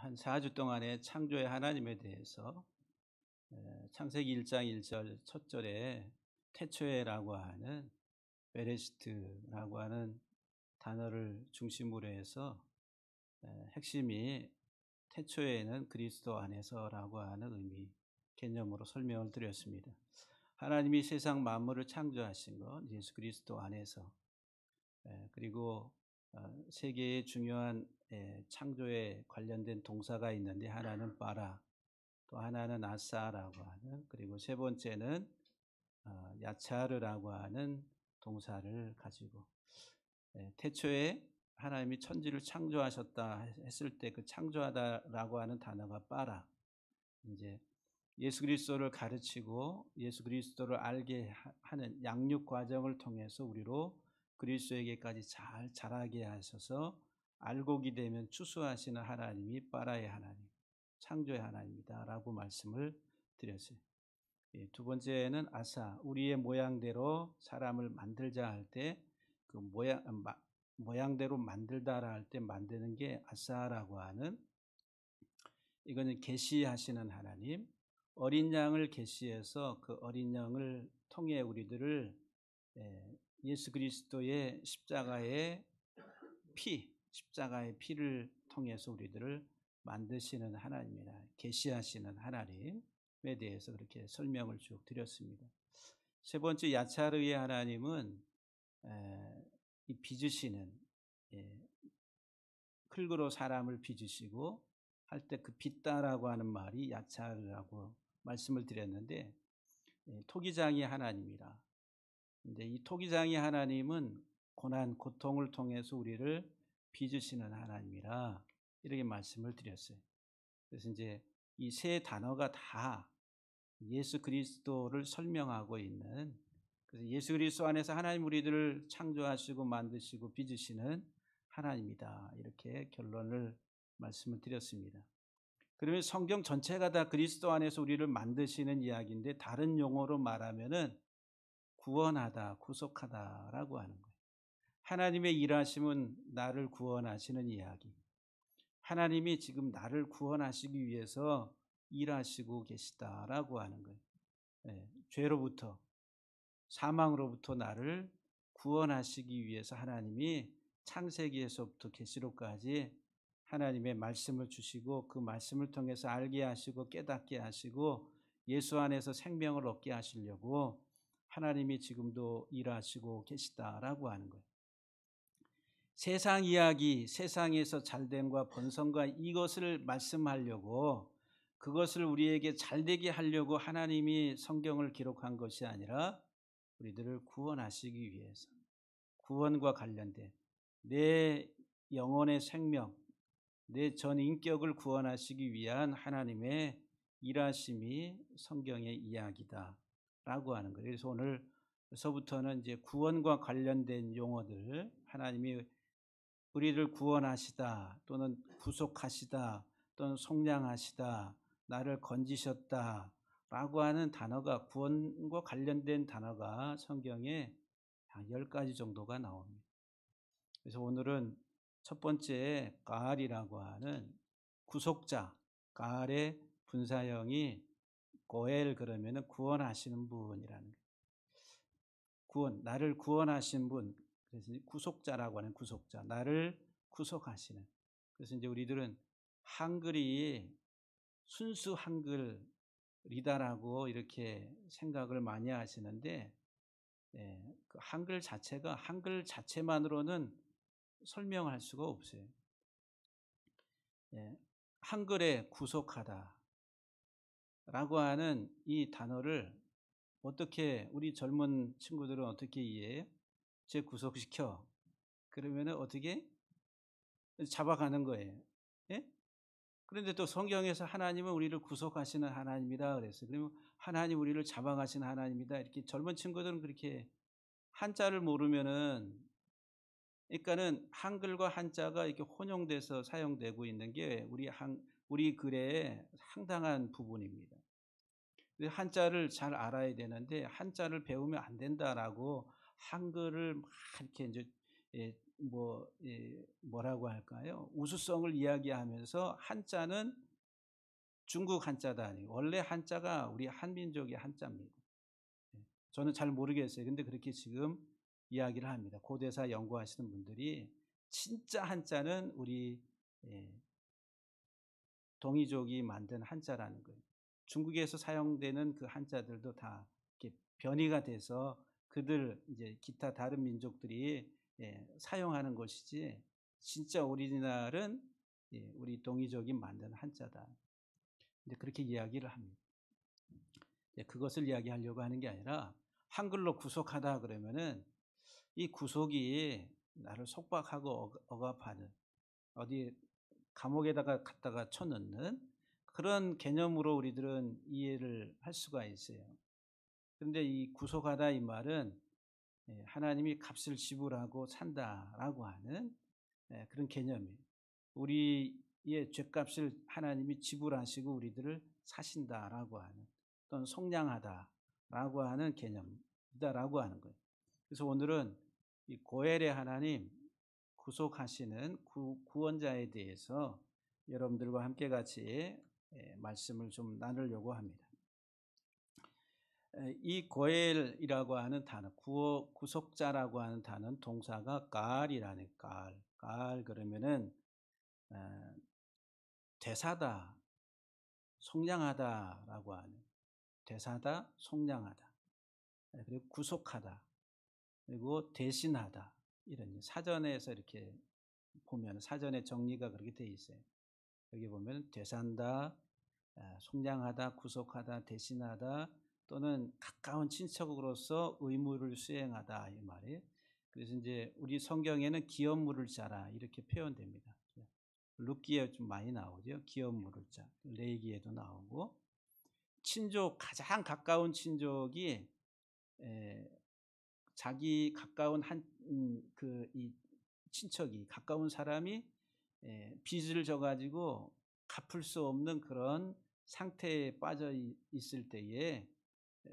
한 4주 동안의 창조의 하나님에 대해서 창세기 1장 1절 첫 절에 태초에라고 하는 베레시트라고 하는 단어를 중심으로 해서 핵심이 태초에는 그리스도 안에서라고 하는 의미 개념으로 설명을 드렸습니다. 하나님이 세상 만물을 창조하신 것 예수 그리스도 안에서 그리고 세 개의 중요한 창조에 관련된 동사가 있는데 하나는 빠라 또 하나는 아사라고 하는 그리고 세 번째는 야차르라고 하는 동사를 가지고 태초에 하나님이 천지를 창조하셨다 했을 때 그 창조하다라고 하는 단어가 빠라 이제 예수 그리스도를 가르치고 예수 그리스도를 알게 하는 양육 과정을 통해서 우리로 그리스도에게까지 잘 자라게 하셔서 알곡이 되면 추수하시는 하나님이 빠라의 하나님, 창조의 하나님이다라고 말씀을 드렸어요. 두 번째는 아사, 우리의 모양대로 사람을 만들자 할 때 그 모양대로 만들다라 할 때 만드는 게 아사라고 하는 이거는 계시하시는 하나님, 어린 양을 계시해서 그 어린 양을 통해 우리들을 예수 그리스도의 십자가의 십자가의 피를 통해서 우리들을 만드시는 하나님이라 계시하시는 하나님에 대해서 그렇게 설명을 쭉 드렸습니다. 세 번째 야차르의 하나님은 이 빚으시는 흙으로 사람을 빚으시고 할 때 그 빚다라고 하는 말이 야차르라고 말씀을 드렸는데 토기장이 하나님이라. 근데 이 토기장이 하나님은 고난, 고통을 통해서 우리를 빚으시는 하나님이라 이렇게 말씀을 드렸어요. 그래서 이제 이 세 단어가 다 예수 그리스도를 설명하고 있는 그래서 예수 그리스도 안에서 하나님 우리들을 창조하시고 만드시고 빚으시는 하나님이다. 이렇게 결론을 말씀을 드렸습니다. 그러면 성경 전체가 다 그리스도 안에서 우리를 만드시는 이야기인데 다른 용어로 말하면은 구원하다, 구속하다라고 하는 거예요. 하나님의 일하심은 나를 구원하시는 이야기. 하나님이 지금 나를 구원하시기 위해서 일하시고 계시다라고 하는 거예요. 죄로부터, 사망으로부터 나를 구원하시기 위해서 하나님이 창세기에서부터 계시록까지 하나님의 말씀을 주시고 그 말씀을 통해서 알게 하시고 깨닫게 하시고 예수 안에서 생명을 얻게 하시려고 하나님이 지금도 일하시고 계시다라고 하는 거예요. 세상 이야기, 세상에서 잘됨과 번성과 이것을 말씀하려고 그것을 우리에게 잘되게 하려고 하나님이 성경을 기록한 것이 아니라 우리들을 구원하시기 위해서 구원과 관련된 내 영혼의 생명, 내 전 인격을 구원하시기 위한 하나님의 일하심이 성경의 이야기다라고 하는 거예요. 그래서 오늘서부터는 이제 구원과 관련된 용어들, 하나님이 우리를 구원하시다, 또는 구속하시다, 또는 속량하시다, 나를 건지셨다라고 하는 단어가 구원과 관련된 단어가 성경에 한 10가지 정도가 나옵니다. 그래서 오늘은 첫 번째 가알이라고 하는 구속자, 가알의 분사형이 고엘 그러면은 구원하시는 분이라는 거예요. 구원, 나를 구원하신 분, 그래서 구속자라고 하는 구속자, 나를 구속하시는. 그래서 이제 우리들은 한글이 순수 한글이다라고 이렇게 생각을 많이 하시는데, 그 한글 자체가 한글 자체만으로는 설명할 수가 없어요. 한글에 구속하다 라고 하는 이 단어를 어떻게 우리 젊은 친구들은 어떻게 이해해요? 제 구속시켜. 그러면은 어떻게? 잡아가는 거예요. 예? 그런데 또 성경에서 하나님은 우리를 구속하시는 하나님이다 그랬어요. 그러면 하나님 우리를 잡아가시는 하나님이다. 이렇게 젊은 친구들은 그렇게 한자를 모르면은 그러니까는 한글과 한자가 이렇게 혼용돼서 사용되고 있는 게 우리 글의 상당한 부분입니다. 한자를 잘 알아야 되는데 한자를 배우면 안 된다라고 한글을 막 이렇게 이제 뭐라고 할까요? 우수성을 이야기하면서 한자는 중국 한자도 아니고 원래 한자가 우리 한민족의 한자입니다. 저는 잘 모르겠어요. 근데 그렇게 지금 이야기를 합니다. 고대사 연구하시는 분들이 진짜 한자는 우리 동이족이 만든 한자라는 거예요. 중국에서 사용되는 그 한자들도 다 이렇게 변이가 돼서 그들 이제 기타 다른 민족들이 사용하는 것이지 진짜 오리지널은 우리 동이족이 만든 한자다. 근데 그렇게 이야기를 합니다. 그것을 이야기하려고 하는 게 아니라 한글로 구속하다 그러면은 이 구속이 나를 속박하고 억압하는 어디 감옥에다가 갖다가 쳐넣는 그런 개념으로 우리들은 이해를 할 수가 있어요. 그런데 이 구속하다 이 말은 하나님이 값을 지불하고 산다라고 하는 그런 개념이에요. 우리의 죄값을 하나님이 지불하시고 우리들을 사신다라고 하는 또는 속량하다라고 하는 개념이다라고 하는 거예요. 그래서 오늘은 이 고엘의 하나님 구속하시는 구원자에 대해서 여러분들과 함께 같이 말씀을 좀 나누려고 합니다. 이 고엘이라고 하는 단어, 구속자라고 하는 단어는 동사가 깔이라는 깔 그러면은 대사다, 속량하다라고 하는 대사다, 속량하다, 그리고 구속하다, 그리고 대신하다 이런 사전에서 이렇게 보면 사전에 정리가 그렇게 되어 있어요. 여기 보면 되산다, 속량하다, 구속하다, 대신하다 또는 가까운 친척으로서 의무를 수행하다 이 말이에요. 그래서 이제 우리 성경에는 기업 물을 자라 이렇게 표현됩니다. 룻기에 좀 많이 나오죠. 기업 물을 자, 레위기에도 나오고 친족 가장 가까운 친족이 자기 가까운 이 친척이 가까운 사람이 빚을 져가지고 갚을 수 없는 그런 상태에 빠져 있을 때에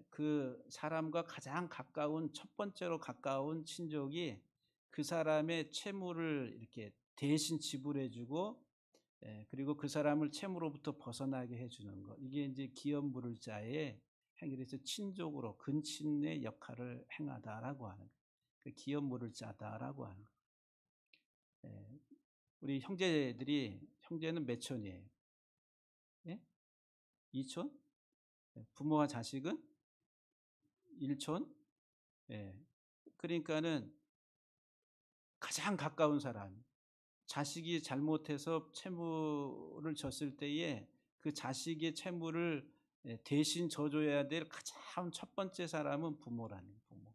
그 사람과 가장 가까운 첫 번째로 가까운 친족이 그 사람의 채무를 이렇게 대신 지불해주고 그리고 그 사람을 채무로부터 벗어나게 해주는 것 이게 이제 기업 물을 자의 행위에서 친족으로 근친의 역할을 행하다라고 하는 그 기업 물을 자다라고 하는 우리 형제는 몇 촌이에요? 예? 2촌? 부모와 자식은 1촌? 예. 그러니까는 가장 가까운 사람, 자식이 잘못해서 채무를 졌을 때에 그 자식의 채무를 대신 져줘야 될 가장 첫 번째 사람은 부모라는 부모.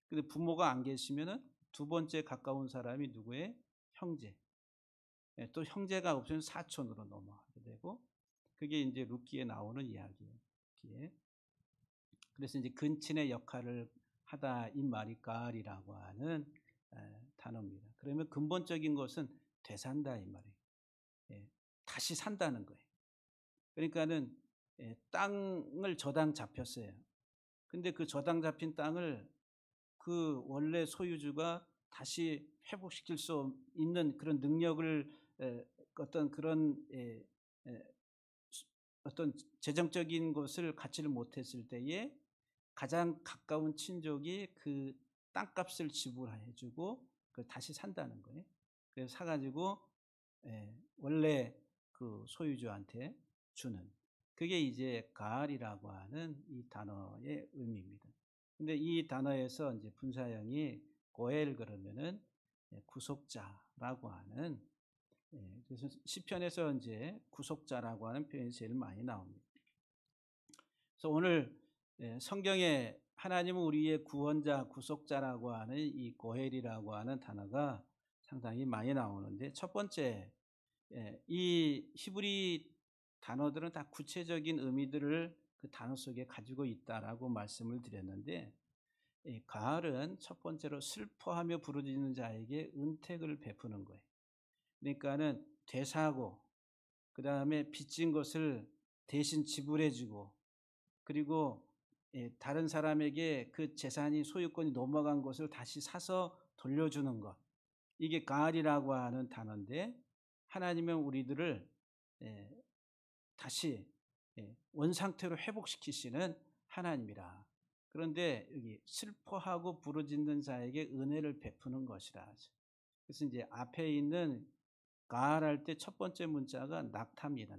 근데 부모가 안 계시면은 두 번째 가까운 사람이 누구예요? 형제. 또 형제가 없으면 사촌으로 넘어가게 되고 그게 이제 룻기에 나오는 이야기예요. 그래서 이제 근친의 역할을 하다 이 말이 깔이라고 하는 단어입니다. 그러면 근본적인 것은 되산다 이 말이에요. 다시 산다는 거예요. 그러니까는 땅을 저당 잡혔어요. 근데 그 저당 잡힌 땅을 그 원래 소유주가 다시 회복시킬 수 있는 그런 능력을 어떤 그런 어떤 재정적인 것을 갖지를 못했을 때에 가장 가까운 친족이 그 땅값을 지불해주고 그걸 다시 산다는 거예요. 그래서 사가지고 원래 그 소유주한테 주는 그게 이제 가알이라고 하는 이 단어의 의미입니다. 근데 이 단어에서 이제 분사형이 고엘 그러면은 구속자라고 하는 그래서 시편에서 이제 구속자라고 하는 표현이 제일 많이 나옵니다. 그래서 오늘 성경에 하나님은 우리의 구원자, 구속자라고 하는 이 고헬이라고 하는 단어가 상당히 많이 나오는데 첫 번째 이 히브리 단어들은 다 구체적인 의미들을 그 단어 속에 가지고 있다라고 말씀을 드렸는데 가을은 첫 번째로 슬퍼하며 부르짖는 자에게 은택을 베푸는 거예요. 그러니까는 되사고 그 다음에 빚진 것을 대신 지불해주고 그리고 다른 사람에게 그 재산이 소유권이 넘어간 것을 다시 사서 돌려주는 것 이게 가알이라고 하는 단어인데 하나님은 우리들을 다시 원상태로 회복시키시는 하나님이라. 그런데 여기 슬퍼하고 부르짖는 자에게 은혜를 베푸는 것이라. 그래서 이제 앞에 있는 가알할 때 첫 번째 문자가 낙타입니다.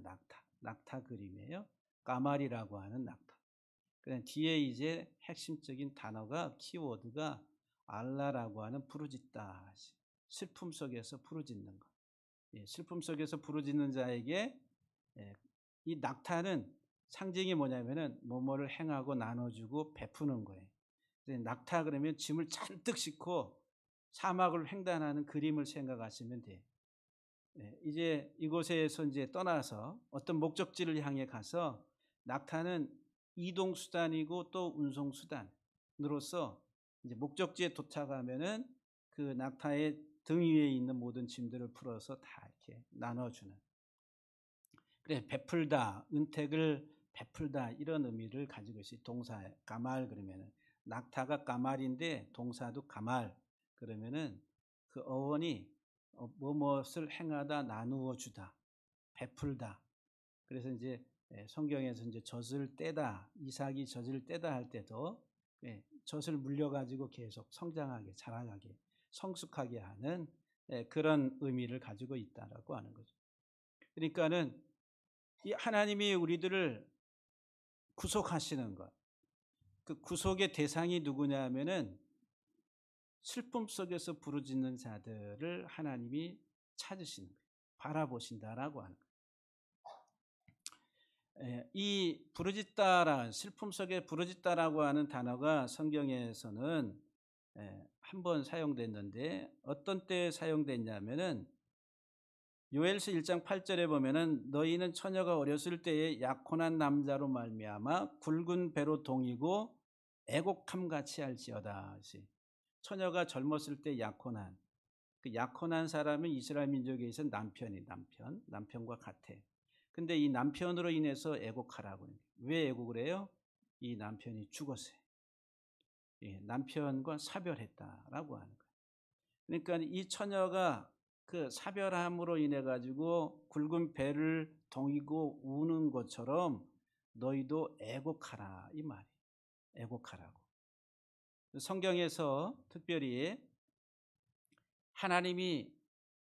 낙타 그림이에요. 까말이라고 하는 낙타. 그다음 뒤에 이제 핵심적인 단어가 키워드가 알라라고 하는 부르짖다. 슬픔 속에서 부르짖는 것. 슬픔 속에서 부르짖는 자에게 이 낙타는 상징이 뭐냐면은 뭐뭐를 행하고 나눠주고 베푸는 거예요. 낙타 그러면 짐을 잔뜩 싣고 사막을 횡단하는 그림을 생각하시면 돼요. 이제 이곳에서 이제 떠나서 어떤 목적지를 향해 가서 낙타는 이동 수단이고 또 운송 수단으로서 이제 목적지에 도착하면은 그 낙타의 등 위에 있는 모든 짐들을 풀어서 다 이렇게 나눠주는. 그래 베풀다, 은택을 베풀다 이런 의미를 가지고 있어요. 동사 가말 그러면은 낙타가 가말인데 동사도 가말 그러면은 그 어원이 무엇을 행하다 나누어 주다 베풀다. 그래서 이제 성경에서 이제 젖을 떼다 이삭이 젖을 떼다 할 때도 젖을 물려가지고 계속 성장하게 자라가게 성숙하게 하는 그런 의미를 가지고 있다라고 하는 거죠. 그러니까는 이 하나님이 우리들을 구속하시는 것, 그 구속의 대상이 누구냐 하면은 슬픔 속에서 부르짖는 자들을 하나님이 찾으시는 거예요. 바라보신다라고 하는 거예요. 이 부르짖다라는 슬픔 속에 부르짖다라고 하는 단어가 성경에서는 한 번 사용됐는데 어떤 때 사용됐냐면은 요엘서 1장 8절에 보면은 너희는 처녀가 어렸을 때에 약혼한 남자로 말미암아 굵은 배로 동이고 애곡함 같이 할지어다. 처녀가 젊었을 때 약혼한 그 약혼한 사람은 이스라엘 민족에 있어 남편과 같아. 근데 이 남편으로 인해서 애곡하라고 해요. 왜 애곡을 해요? 이 남편이 죽었어요. 남편과 사별했다라고 하는 거예요. 그러니까 이 처녀가 그 사별함으로 인해 가지고 굵은 배를 동이고 우는 것처럼 너희도 애곡하라 이 말이에요. 애곡하라고. 성경에서 특별히 하나님이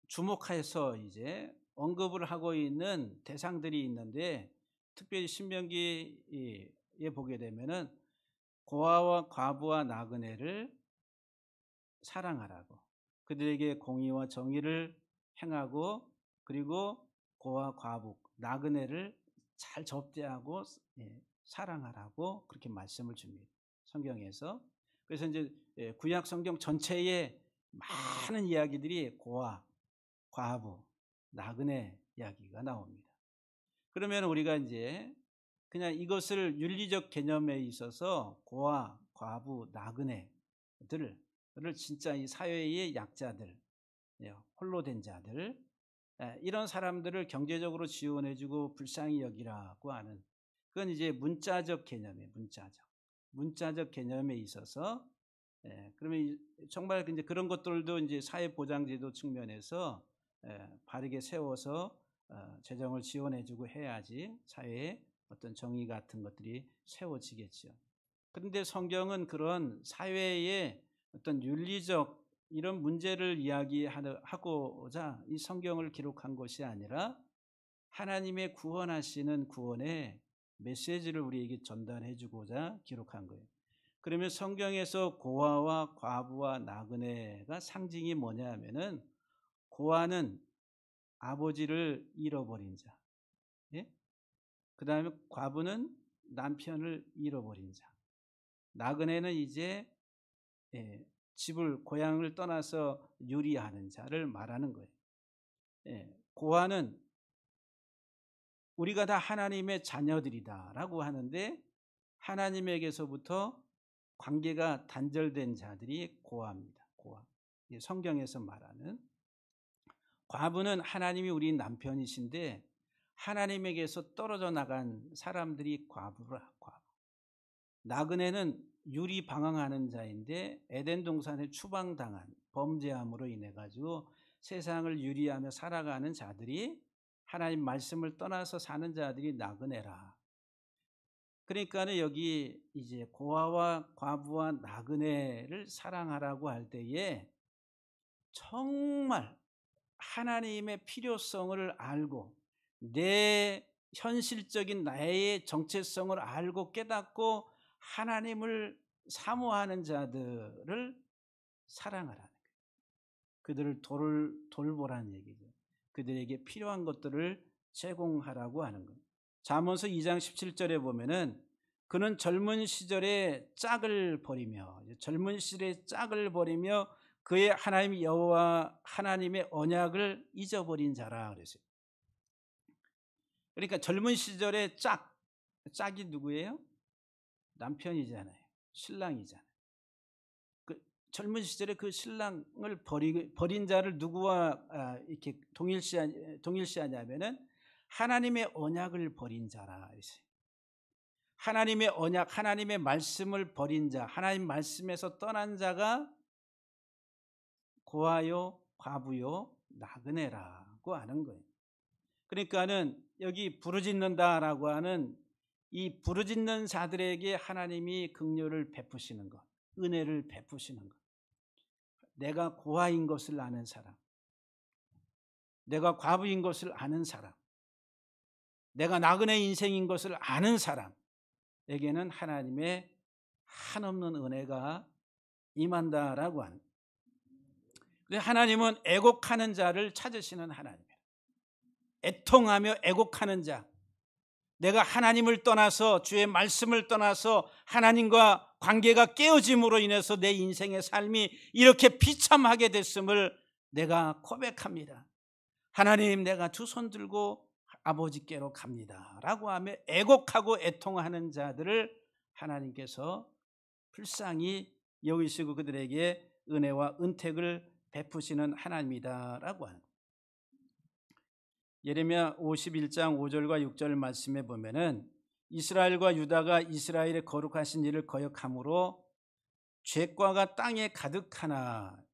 주목해서 이제 언급을 하고 있는 대상들이 있는데 특별히 신명기에 보게 되면은 고아와 과부와 나그네를 사랑하라고. 그들에게 공의와 정의를 행하고 그리고 고아 과부 나그네를 잘 접대하고 사랑하라고 그렇게 말씀을 줍니다. 성경에서. 그래서 이제 구약 성경 전체에 많은 이야기들이 고아, 과부, 나그네 이야기가 나옵니다. 그러면 우리가 이제 그냥 이것을 윤리적 개념에 있어서 고아, 과부, 나그네들을 진짜 이 사회의 약자들, 홀로 된 자들, 이런 사람들을 경제적으로 지원해주고 불쌍히 여기라고 하는 그건 이제 문자적 개념이에요. 문자적 개념에 있어서 그러면 정말 이제 그런 것들도 이제 사회보장제도 측면에서 바르게 세워서 재정을 지원해주고 해야지 사회에 어떤 정의 같은 것들이 세워지겠죠. 그런데 성경은 그런 사회의 어떤 윤리적 이런 문제를 이야기하고자 이 성경을 기록한 것이 아니라 하나님의 구원하시는 구원의 메시지를 우리에게 전달해 주고자 기록한 거예요. 그러면 성경에서 고아와 과부와 나그네가 상징이 뭐냐 하면은 고아는 아버지를 잃어버린 자, 그 다음에 과부는 남편을 잃어버린 자, 나그네는 이제 집을 고향을 떠나서 유리하는 자를 말하는 거예요. 고아는 우리가 다 하나님의 자녀들이다라고 하는데 하나님에게서부터 관계가 단절된 자들이 고아입니다. 고아. 성경에서 말하는 과부는 하나님이 우리 남편이신데 하나님에게서 떨어져 나간 사람들이 과부라. 과부. 나그네는 유리 방황하는 자인데 에덴 동산에 추방당한 범죄함으로 인해 가지고 세상을 유리하며 살아가는 자들이 하나님 말씀을 떠나서 사는 자들이 나그네라. 그러니까는 여기 이제 고아와 과부와 나그네를 사랑하라고 할 때에 정말 하나님의 필요성을 알고 내 현실적인 나의 정체성을 알고 깨닫고 하나님을 사모하는 자들을 사랑하라는 거예요. 그들을 돌보라는 얘기죠. 그들에게 필요한 것들을 제공하라고 하는 거예요. 잠언서 2장 17절에 보면은 그는 젊은 시절에 짝을 버리며 그의 하나님 여호와 하나님의 언약을 잊어버린 자라 그랬어요. 그러니까 젊은 시절에 짝이 누구예요? 남편이잖아요. 신랑이잖아요. 그 젊은 시절에 그 신랑을 버린 자를 누구와 이렇게 동일시하냐면은 하나님의 언약을 버린 자라 그랬어요. 하나님의 언약, 하나님의 말씀을 버린 자, 하나님 말씀에서 떠난 자가 고아요, 과부요, 나그네라고 하는 거예요. 그러니까는 여기 부르짖는다라고 하는 이 부르짖는 자들에게 하나님이 긍휼을 베푸시는 것, 은혜를 베푸시는 것. 내가 고아인 것을 아는 사람, 내가 과부인 것을 아는 사람, 내가 나그네 인생인 것을 아는 사람에게는 하나님의 한없는 은혜가 임한다라고 하는. 그래서 하나님은 애곡하는 자를 찾으시는 하나님이에요. 애통하며 애곡하는 자, 내가 하나님을 떠나서 주의 말씀을 떠나서 하나님과 관계가 깨어짐으로 인해서 내 인생의 삶이 이렇게 비참하게 됐음을 내가 고백합니다. 하나님, 내가 두 손 들고 아버지께로 갑니다 라고 하며 애곡하고 애통하는 자들을 하나님께서 불쌍히 여기시고 그들에게 은혜와 은택을 베푸시는 하나님이다 라고 하는. 예레미야 51장 5절과 6절 말씀에 보면은 이스라엘과 유다가 이스라엘의 거룩하신 일을 거역함으로 죄과가 땅에 가득하나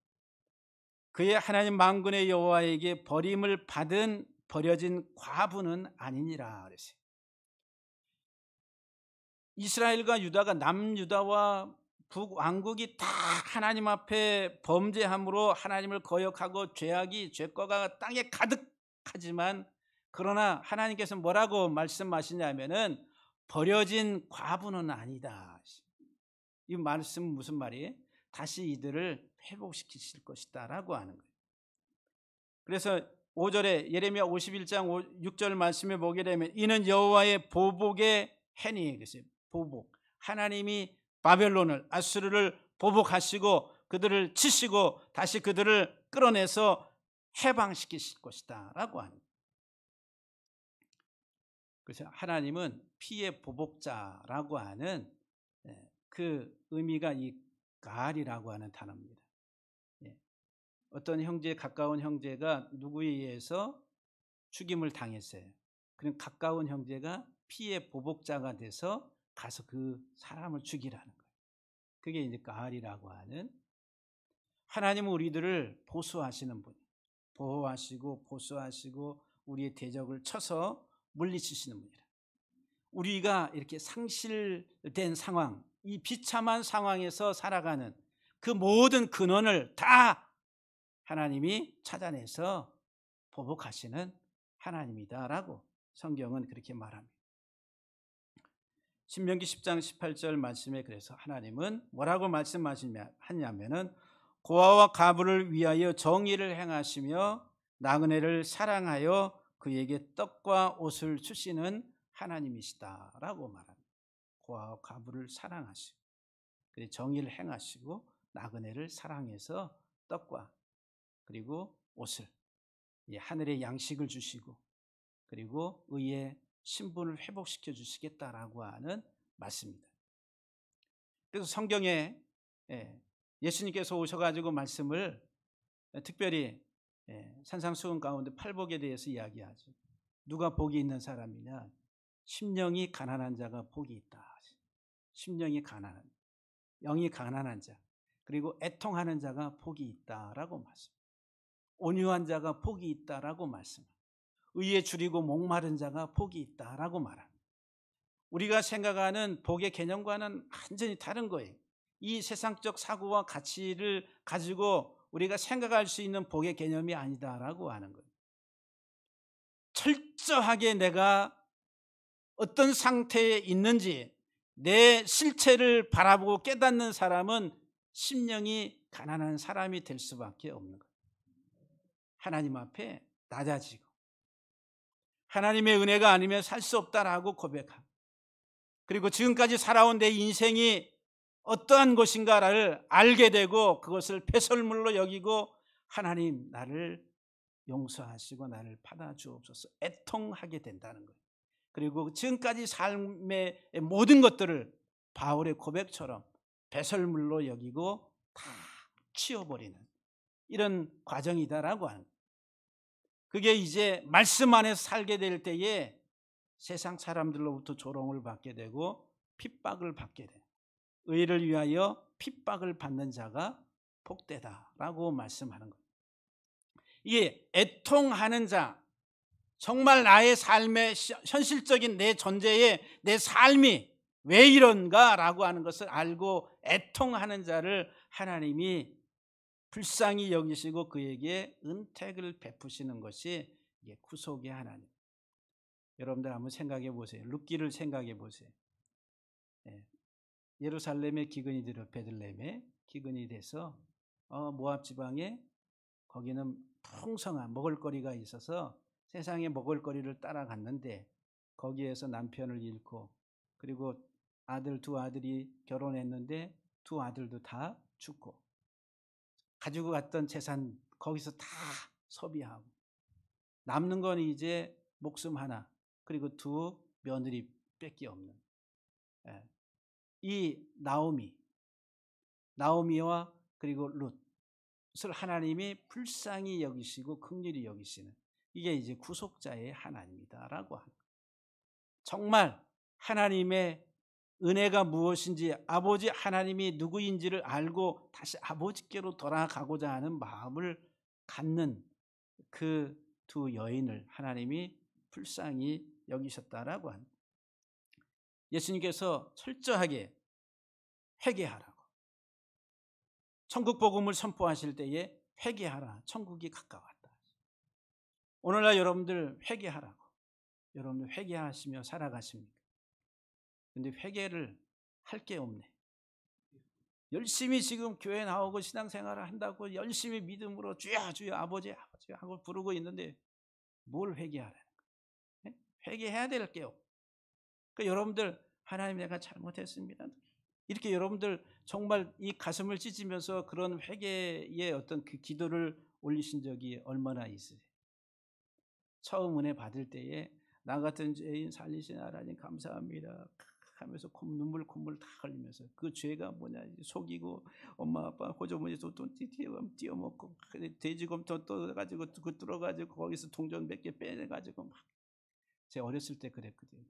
그의 하나님 만군의 여호와에게 버림을 받은 버려진 과부는 아니니라 그랬어요. 이스라엘과 유다가 남유다와 북왕국이 다 하나님 앞에 범죄함으로 하나님을 거역하고 죄과가 땅에 가득하지만 그러나 하나님께서 뭐라고 말씀하시냐면은 버려진 과부는 아니다. 이 말씀은 무슨 말이에요? 다시 이들을 회복시키실 것이다 라고 하는 거예요. 그래서 5절에 예레미야 51장 6절 말씀에 보게 되면 이는 여호와의 보복의 해니, 그랬어요. 보복. 하나님이 바벨론을 아수르를 보복하시고 그들을 치시고 다시 그들을 끌어내서 해방시키실 것이다 라고 하는 거예요. 그래서 하나님은 피의 보복자라고 하는 그 의미가 이 가알이라고 하는 단어입니다. 어떤 형제, 가까운 형제가 누구에 의해서 죽임을 당했어요. 그럼 가까운 형제가 피의 보복자가 돼서 가서 그 사람을 죽이라는 거예요. 그게 이제 가알이라고 하는. 하나님은 우리들을 보수하시는 분, 보호하시고 보수하시고 우리의 대적을 쳐서 물리치시는 분이라. 우리가 이렇게 상실된 상황, 이 비참한 상황에서 살아가는 그 모든 근원을 다 하나님이 찾아내서 보복하시는 하나님이다라고 성경은 그렇게 말합니다. 신명기 10장 18절 말씀에 그래서 하나님은 뭐라고 말씀하시냐면은 고아와 과부를 위하여 정의를 행하시며 나그네를 사랑하여 그에게 떡과 옷을 주시는 하나님이시다라고 말합니다. 고아와 과부를 사랑하시고 정의를 행하시고 나그네를 사랑해서 떡과 그리고 옷을, 하늘의 양식을 주시고 그리고 의의 신분을 회복시켜 주시겠다라고 하는 말씀입니다. 그래서 성경에 예수님께서 오셔가지고 말씀을 특별히 산상수훈 가운데 팔복에 대해서 이야기하죠. 누가 복이 있는 사람이냐? 심령이 가난한 자가 복이 있다. 심령이 가난한. 영이 가난한 자, 그리고 애통하는 자가 복이 있다라고 말씀. 온유한 자가 복이 있다라고 말씀. 의에 줄이고 목마른 자가 복이 있다라고 말합니다. 우리가 생각하는 복의 개념과는 완전히 다른 거예요. 이 세상적 사고와 가치를 가지고 우리가 생각할 수 있는 복의 개념이 아니다라고 하는 거예요. 철저하게 내가 어떤 상태에 있는지 내 실체를 바라보고 깨닫는 사람은 심령이 가난한 사람이 될 수밖에 없는 거예요. 하나님 앞에 낮아지고 하나님의 은혜가 아니면 살 수 없다라고 고백하고, 그리고 지금까지 살아온 내 인생이 어떠한 것인가를 알게 되고 그것을 배설물로 여기고 하나님 나를 용서하시고 나를 받아주옵소서 애통하게 된다는 거예요. 그리고 지금까지 삶의 모든 것들을 바울의 고백처럼 배설물로 여기고 다 치워버리는 이런 과정이다라고 하는 거예요. 그게 이제 말씀 안에서 살게 될 때에 세상 사람들로부터 조롱을 받게 되고 핍박을 받게 돼요. 의를 위하여 핍박을 받는 자가 복되다라고 말씀하는 거예요. 이게 애통하는 자, 정말 나의 삶의 현실적인 내 존재의 내 삶이 왜 이런가라고 하는 것을 알고 애통하는 자를 하나님이 불쌍히 여기시고 그에게 은택을 베푸시는 것이 이게 구속의 하나님. 여러분들 한번 생각해 보세요. 룻기를 생각해 보세요. 예루살렘의 기근이 들어 베들레헴에 기근이 돼서 모압 지방에 거기는 풍성한 먹을거리가 있어서 세상의 먹을거리를 따라갔는데 거기에서 남편을 잃고, 그리고 두 아들이 결혼했는데 두 아들도 다 죽고, 가지고 갔던 재산 거기서 다 소비하고 남는 건 이제 목숨 하나, 그리고 두 며느리밖에 없는 이 나오미와 그리고 룻을 하나님이 불쌍히 여기시고 긍휼히 여기시는, 이게 이제 구속자의 하나님이다라고 합니다. 정말 하나님의 은혜가 무엇인지, 아버지 하나님이 누구인지를 알고 다시 아버지께로 돌아가고자 하는 마음을 갖는 그 두 여인을 하나님이 불쌍히 여기셨다라고 합니다. 예수님께서 철저하게 회개하라고, 천국 복음을 선포하실 때에 회개하라, 천국이 가까웠다. 오늘날 여러분들 회개하라고. 여러분들 회개하시며 살아가십니까? 근데 회개를 할 게 없네. 열심히 지금 교회 나오고 신앙생활을 한다고 열심히 믿음으로 주여 주여 아버지 아버지 하고 부르고 있는데 뭘 회개하라는 거예요? 회개해야 될 게 없고, 그러니까 여러분들 하나님 내가 잘못했습니다. 이렇게 여러분들 정말 이 가슴을 찢으면서 그런 회개의 어떤 그 기도를 올리신 적이 얼마나 있으세요? 처음 은혜 받을 때에 나 같은 죄인 살리신 하나님 감사합니다 하면서 눈물 콧물 다 흘리면서 그 죄가 뭐냐, 속이고 엄마 아빠 호주머니에서 돈 띄어먹고 돼지곰탕 또 가지고 그 뚫어가지고 거기서 동전 몇 개 빼내가지고 막. 제가 어렸을 때 그랬거든요.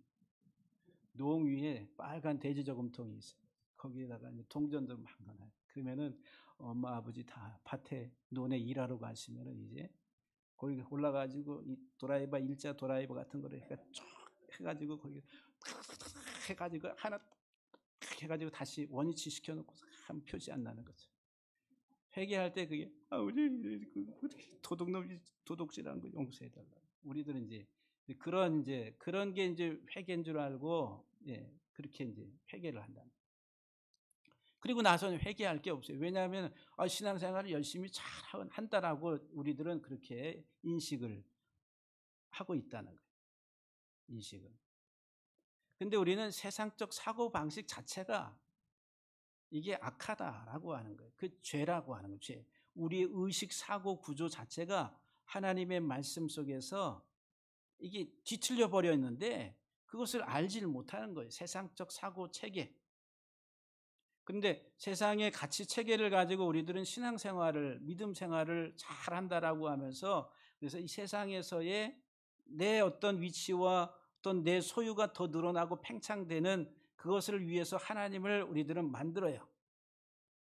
농 위에 빨간 돼지 저금통이 있어요. 거기에다가 이제 동전도 막 넣어요. 그러면은 엄마 아버지 다 밭에 논에 일하러 가시면은 이제 거기 올라가지고 이 드라이버, 일자 드라이버 같은 거를 쭉 해가지고 거기 해가지고 하나 해가지고 다시 원위치 시켜놓고 한 표시 안 나는 거죠. 회개할 때 그게 우리 도둑놈이 도둑질한 거 용서해달라. 우리들은 이제 그런 게 이제 회개인 줄 알고 그렇게 이제 회개를 한다. 그리고 나서는 회개할 게 없어요. 왜냐하면 신앙생활을 열심히 잘 한다라고 우리들은 그렇게 인식을 하고 있다는 거예요. 인식은. 근데 우리는 세상적 사고방식 자체가 이게 악하다라고 하는 거예요. 그 죄라고 하는 거예요. 죄. 우리의 의식 사고 구조 자체가 하나님의 말씀 속에서 이게 뒤틀려 버려 있는데 그것을 알지를 못하는 거예요. 세상적 사고 체계. 그런데 세상의 가치 체계를 가지고 우리들은 신앙생활을, 믿음 생활을 잘 한다라고 하면서, 그래서 이 세상에서의 내 어떤 위치와 어떤 내 소유가 더 늘어나고 팽창되는 그것을 위해서 하나님을 우리들은 만들어요.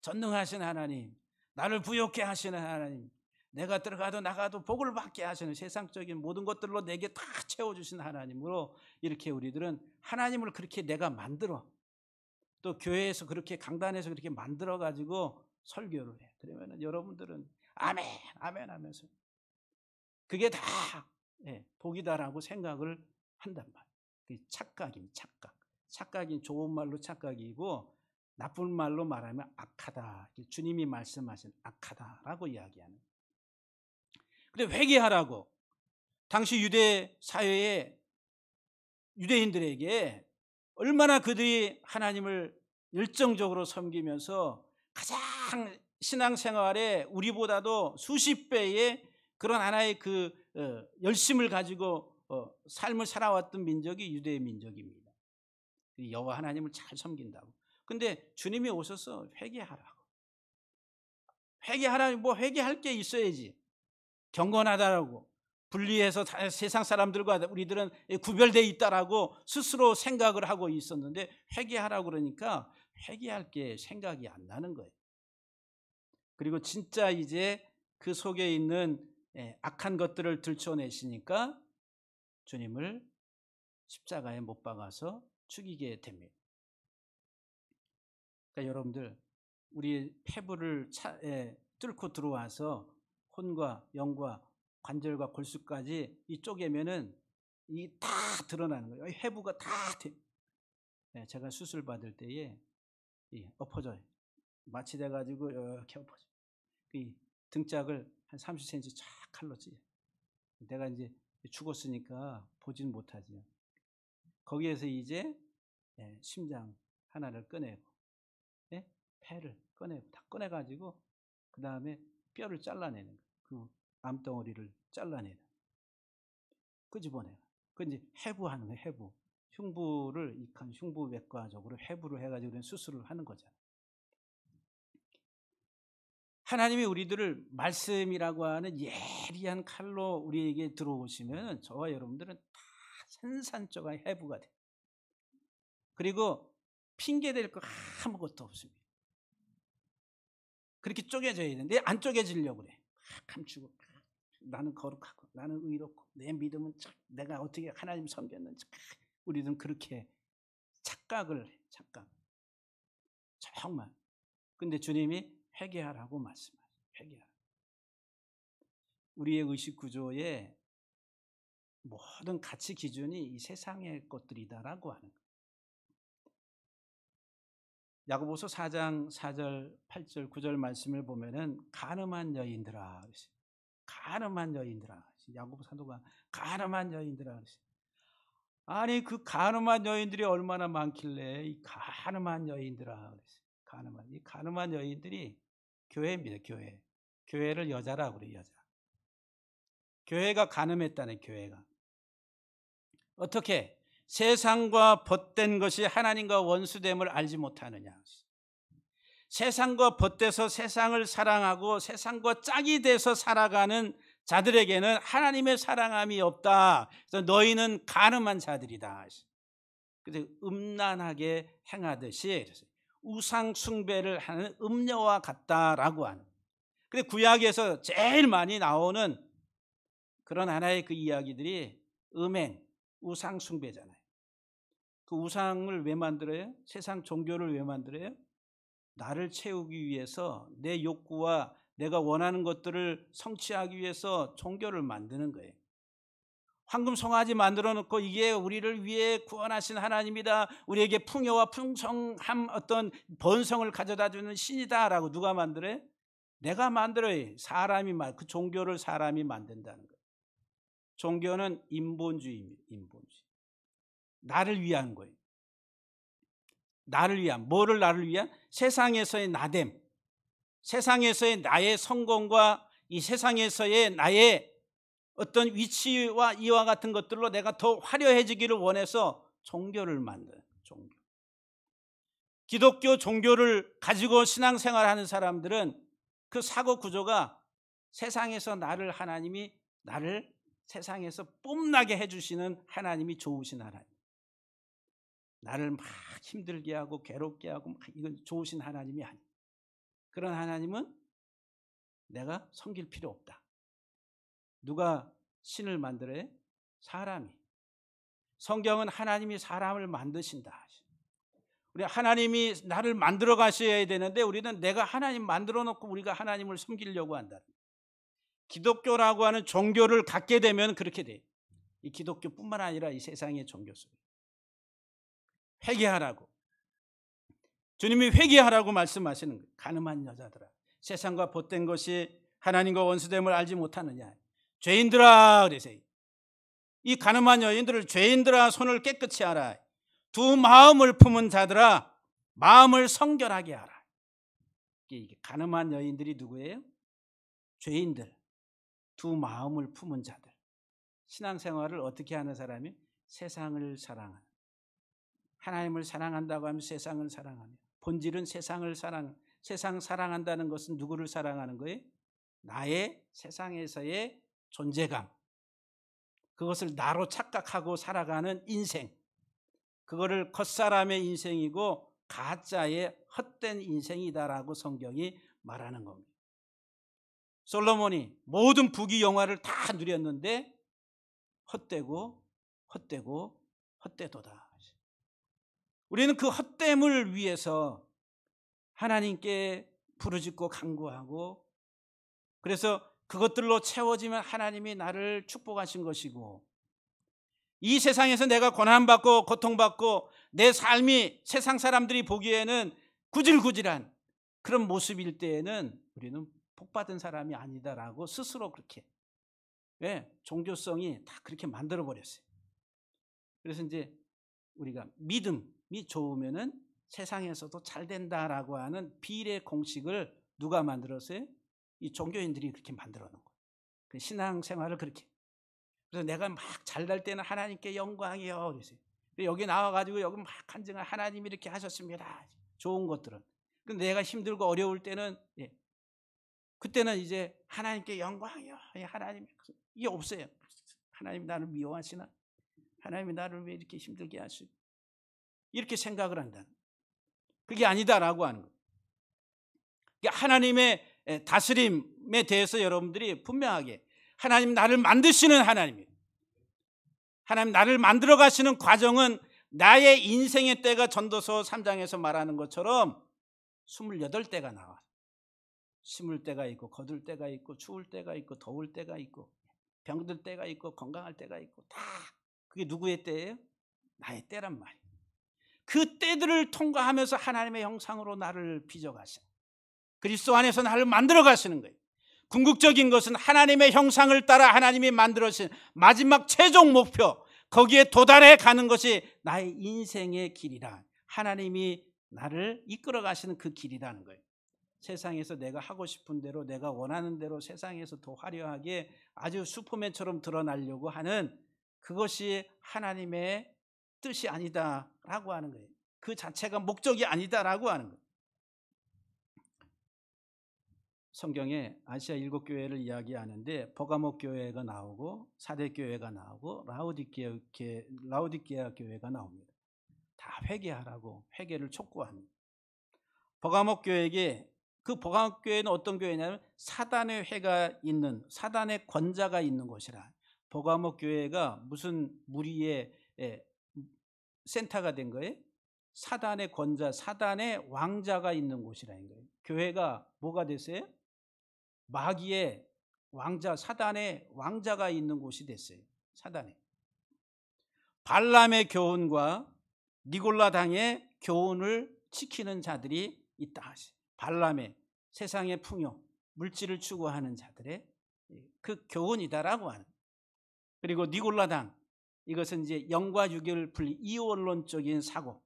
전능하신 하나님, 나를 부욕해 하시는 하나님, 내가 들어가도 나가도 복을 받게 하시는 세상적인 모든 것들로 내게 다 채워주신 하나님으로 이렇게 우리들은 하나님을 그렇게 내가 만들어, 또 교회에서 그렇게 강단에서 그렇게 만들어 가지고 설교를 해. 그러면 여러분들은 아멘 아멘 하면서 그게 다 복이다라고 생각을 한단 말이에요. 착각입니다. 착각. 착각이 좋은 말로 착각이고 나쁜 말로 말하면 악하다. 주님이 말씀하신 악하다라고 이야기하는. 근데 회개하라고 당시 유대 사회에 유대인들에게 얼마나 그들이 하나님을 열정적으로 섬기면서 가장 신앙생활에 우리보다도 수십 배의 그런 하나의 그 열심을 가지고 삶을 살아왔던 민족이 유대 민족입니다. 여호와 하나님을 잘 섬긴다고. 근데 주님이 오셔서 회개하라고. 회개하라니 뭐 회개할 게 있어야지. 경건하다라고. 분리해서 세상 사람들과 우리들은 구별되어 있다라고 스스로 생각을 하고 있었는데 회개하라고 그러니까 회개할 게 생각이 안 나는 거예요. 그리고 진짜 이제 그 속에 있는 악한 것들을 들춰내시니까 주님을 십자가에 못 박아서 죽이게 됩니다. 그러니까 여러분들 우리 폐부를 뚫고 들어와서 혼과 영과 관절과 골수까지 이 쪼개면은 이 다 드러나는 거예요. 해부가 다 제가 수술 받을 때에 엎어져요. 마취돼 가지고 이렇게 엎어져. 이 등짝을 한 30cm 쫙 칼로 찌요. 내가 이제 죽었으니까 보진 못하지요. 거기에서 이제 심장 하나를 꺼내고 폐를 꺼내고 다 꺼내가지고 그 다음에 뼈를 잘라내는 거예요. 그 암덩어리를 잘라내는 끄집어내요. 그 이제 해부하는 거예요. 해부. 흉부를 익한 흉부외과적으로 해부를 해가지고 수술을 하는 거잖아요. 하나님이 우리들을 말씀이라고 하는 예리한 칼로 우리에게 들어오시면 저와 여러분들은 다 산산조각 해부가 돼요. 그리고 핑계댈 거 아무것도 없습니다. 그렇게 쪼개져야 되는데 안 쪼개지려고 그래. 감추고 나는 거룩하고 나는 의롭고 내 믿음은 내가 어떻게 하나님 섬겼는지 우리는 그렇게 착각을 해. 착각. 정말. 근데 주님이 회개하라고 말씀하세요. 회개하라. 우리의 의식 구조에 모든 가치 기준이 이 세상의 것들이다라고 하는 거예요. 야고보서 4장 4절, 8절, 9절 말씀을 보면은 가늠한 여인들아 그러시. 가늠한 여인들아. 야고보 사도가 가늠한 여인들아 그러시. 아니 그 가늠한 여인들이 얼마나 많길래 이 가늠한 여인들아 그러시. 이 가늠한 여인들이 교회입니다. 교회. 교회를 여자라고 그래 여자. 교회가 가늠했다네 교회가. 어떻게? 세상과 벗된 것이 하나님과 원수됨을 알지 못하느냐. 세상과 벗돼서 세상을 사랑하고 세상과 짝이 돼서 살아가는 자들에게는 하나님의 사랑함이 없다. 그래서 너희는 간음한 자들이다. 그래서 음란하게 행하듯이 우상 숭배를 하는 음녀와 같다라고 하는. 근데 구약에서 제일 많이 나오는 그런 하나의 그 이야기들이 음행, 우상 숭배잖아요. 그 우상을 왜 만들어요? 세상 종교를 왜 만들어요? 나를 채우기 위해서 내 욕구와 내가 원하는 것들을 성취하기 위해서 종교를 만드는 거예요. 황금 송아지 만들어 놓고 이게 우리를 위해 구원하신 하나님이다. 우리에게 풍요와 풍성함 어떤 번성을 가져다 주는 신이다라고 누가 만들어요? 내가 만들어요. 그 종교를 사람이 만든다는 거예요. 종교는 인본주의입니다. 인본주의. 나를 위한 거예요. 나를 위한. 뭐를 나를 위한? 세상에서의 나됨. 세상에서의 나의 성공과 이 세상에서의 나의 어떤 위치와 이와 같은 것들로 내가 더 화려해지기를 원해서 종교를 만들어요. 종교. 기독교 종교를 가지고 신앙생활하는 사람들은 그 사고 구조가 세상에서 하나님이 나를 세상에서 뽐나게 해주시는 하나님이 좋으신 하나님. 나를 막 힘들게 하고 괴롭게 하고 막 이건 좋으신 하나님이 아니에요. 그런 하나님은 내가 섬길 필요 없다. 누가 신을 만들어요? 사람이. 성경은 하나님이 사람을 만드신다. 우리 하나님이 나를 만들어 가셔야 되는데 우리는 내가 하나님 만들어 놓고 우리가 하나님을 섬기려고 한다. 기독교라고 하는 종교를 갖게 되면 그렇게 돼요. 이 기독교뿐만 아니라 이 세상의 종교 속에 회개하라고, 주님이 회개하라고 말씀하시는 거예요. 가늠한 여자들아, 세상과 벗된 것이 하나님과 원수됨을 알지 못하느냐. 죄인들아, 그래서요. 이 가늠한 여인들을 죄인들아 손을 깨끗이 하라. 두 마음을 품은 자들아 마음을 성결하게 하라. 이게 가늠한 여인들이 누구예요? 죄인들, 두 마음을 품은 자들. 신앙생활을 어떻게 하는 사람이? 세상을 사랑하는, 하나님을 사랑한다고 하면 세상을 사랑하며, 본질은 세상 사랑한다는 것은 누구를 사랑하는 거예요? 나의 세상에서의 존재감, 그것을 나로 착각하고 살아가는 인생, 그거를 겉사람의 인생이고 가짜의 헛된 인생이다라고 성경이 말하는 겁니다. 솔로몬이 모든 부귀 영화를 다 누렸는데 헛되고 헛되도다. 우리는 그 헛됨을 위해서 하나님께 부르짖고 간구하고, 그래서 그것들로 채워지면 하나님이 나를 축복하신 것이고, 이 세상에서 내가 고난받고 고통받고 내 삶이 세상 사람들이 보기에는 구질구질한 그런 모습일 때에는 우리는 복받은 사람이 아니다라고 스스로 그렇게, 종교성이 다 그렇게 만들어버렸어요. 그래서 이제 우리가 믿음이 좋으면은 세상에서도 잘 된다라고 하는 비례 공식을 누가 만들었어요? 이 종교인들이 그렇게 만들어 놓은 거예요. 그 신앙생활을 그렇게. 그래서 내가 막 잘 될 때는 하나님께 영광이요. 그랬어요. 여기 나와가지고 여기 막 간증을 하나님이 이렇게 하셨습니다. 좋은 것들은. 근데 내가 힘들고 어려울 때는, 그때는 이제 하나님께 영광이요. 하나님, 이게 없어요. 하나님이 나를 미워하시나? 하나님이 나를 왜 이렇게 힘들게 하시고? 이렇게 생각을 한다. 그게 아니다라고 하는 거예요. 하나님의 다스림에 대해서 여러분들이 분명하게, 하나님 나를 만드시는 하나님이에요. 하나님 나를 만들어 가시는 과정은 나의 인생의 때가 전도서 3장에서 말하는 것처럼 28때가 나와. 심을 때가 있고 거둘 때가 있고 추울 때가 있고 더울 때가 있고 병들 때가 있고 건강할 때가 있고, 다 그게 누구의 때예요? 나의 때란 말이에요. 그 때들을 통과하면서 하나님의 형상으로 나를 빚어가시는, 그리스도 안에서 나를 만들어 가시는 거예요. 궁극적인 것은 하나님의 형상을 따라 하나님이 만들어진 마지막 최종 목표, 거기에 도달해 가는 것이 나의 인생의 길이라, 하나님이 나를 이끌어 가시는 그 길이라는 거예요. 세상에서 내가 하고 싶은 대로, 내가 원하는 대로 세상에서 더 화려하게 아주 슈퍼맨처럼 드러나려고 하는 그것이 하나님의 뜻이 아니다라고 하는 거예요. 그 자체가 목적이 아니다라고 하는 거예요. 성경에 아시아 7교회를 이야기하는데 버가모 교회가 나오고 사대 교회가 나오고 라오디게아 교회가 나옵니다. 다 회개하라고 회개를 촉구합니다. 버가모 교회에게, 그 버가모 교회는 어떤 교회냐면 사단의 회가 있는, 사단의 권자가 있는 곳이라. 버가모 교회가 무슨 무리의 센터가 된 거예요? 사단의 권자, 사단의 왕자가 있는 곳이라는 거예요. 교회가 뭐가 됐어요? 마귀의 왕자, 사단의 왕자가 있는 곳이 됐어요. 사단의 발람의 교훈과 니골라당의 교훈을 지키는 자들이 있다. 발람의 세상의 풍요, 물질을 추구하는 자들의 그 교훈이다라고 하는. 그리고 니골라당, 이것은 이제 영과 육을 분리, 이원론적인 사고.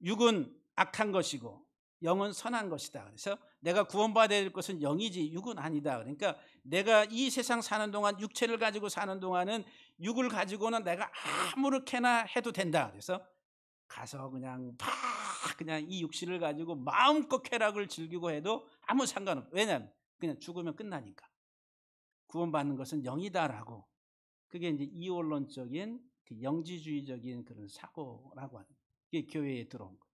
육은 악한 것이고 영은 선한 것이다. 그래서 내가 구원받아야 될 것은 영이지 육은 아니다. 그러니까 내가 이 세상 사는 동안, 육체를 가지고 사는 동안은 육을 가지고는 내가 아무렇게나 해도 된다. 그래서 가서 그냥 이 육신을 가지고 마음껏 쾌락을 즐기고 해도 아무 상관없어. 왜냐하면 그냥 죽으면 끝나니까. 구원받는 것은 영이다라고. 그게 이제 이원론적인 그 영지주의적인 그런 사고라고 하는 게 교회에 들어온 거예요.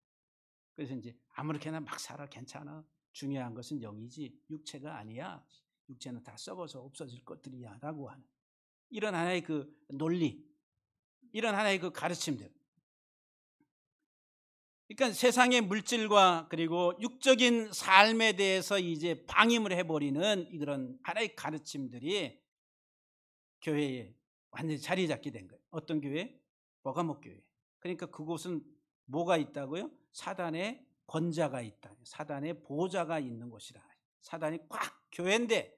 그래서 이제 아무렇게나 막 살아, 괜찮아, 중요한 것은 영이지 육체가 아니야. 육체는 다 썩어서 없어질 것들이야 라고 하는 이런 하나의 그 논리, 이런 하나의 그 가르침들. 그러니까 세상의 물질과 그리고 육적인 삶에 대해서 이제 방임을 해버리는 이런 하나의 가르침들이 교회에 완전히 자리 잡게 된 거예요. 어떤 교회? 버가모 교회. 그러니까 그곳은 뭐가 있다고요? 사단의 권자가 있다. 사단의 보좌가 있는 곳이라. 사단이 꽉 교회인데,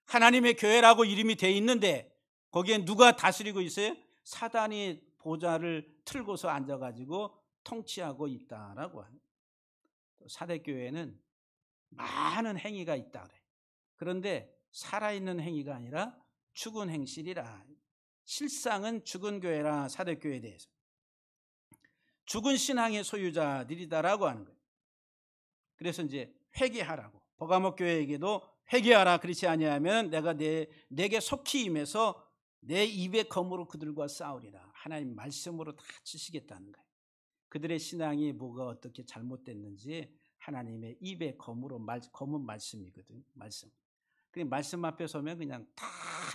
하나님의 교회라고 이름이 돼 있는데 거기에 누가 다스리고 있어요? 사단이 보좌를 틀고서 앉아가지고 통치하고 있다라고 하는. 사대교회는 많은 행위가 있다 그래. 그런데 살아있는 행위가 아니라 죽은 행실이라. 실상은 죽은 교회라. 사대교회에 대해서 죽은 신앙의 소유자들이다라고 하는 거예요. 그래서 이제 회개하라고. 버가모 교회에게도 회개하라. 그렇지 아니하면 내가 내게 속히 임해서 내 입의 검으로 그들과 싸우리라. 하나님 말씀으로 다 치시겠다는 거예요. 그들의 신앙이 뭐가 어떻게 잘못됐는지 하나님의 입의 검으로 검은 말씀이거든요. 말씀. 그 말씀 앞에 서면 그냥 다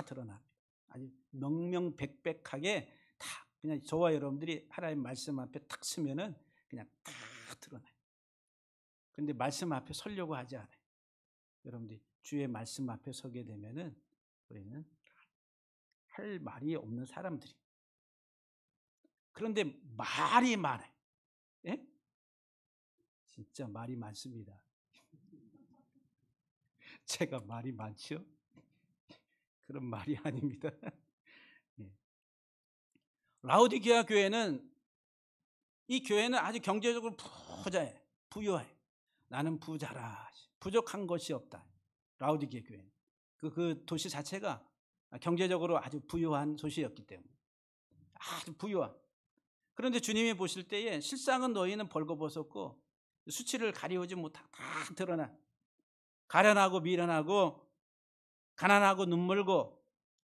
드러납니다. 아주 명명백백하게 다 그냥 저와 여러분들이 하나님 말씀 앞에 탁 서면은 그냥 다 드러나요. 그런데 말씀 앞에 서려고 하지 않아요. 여러분들이 주의 말씀 앞에 서게 되면은 우리는 할 말이 없는 사람들이. 그런데 말이 많아요. 예? 진짜 말이 많습니다. 제가 말이 많죠? 그런 말이 아닙니다. 예. 라오디게아 교회는, 이 교회는 아주 경제적으로 부자해, 부유해. 나는 부자라, 부족한 것이 없다. 라오디게아 교회는 그 도시 자체가 경제적으로 아주 부유한 도시였기 때문에 아주 부유한. 그런데 주님이 보실 때에 실상은 너희는 벌거벗었고 수치를 가리우지 못하고 다 드러나 가련하고 미련하고 가난하고 눈물고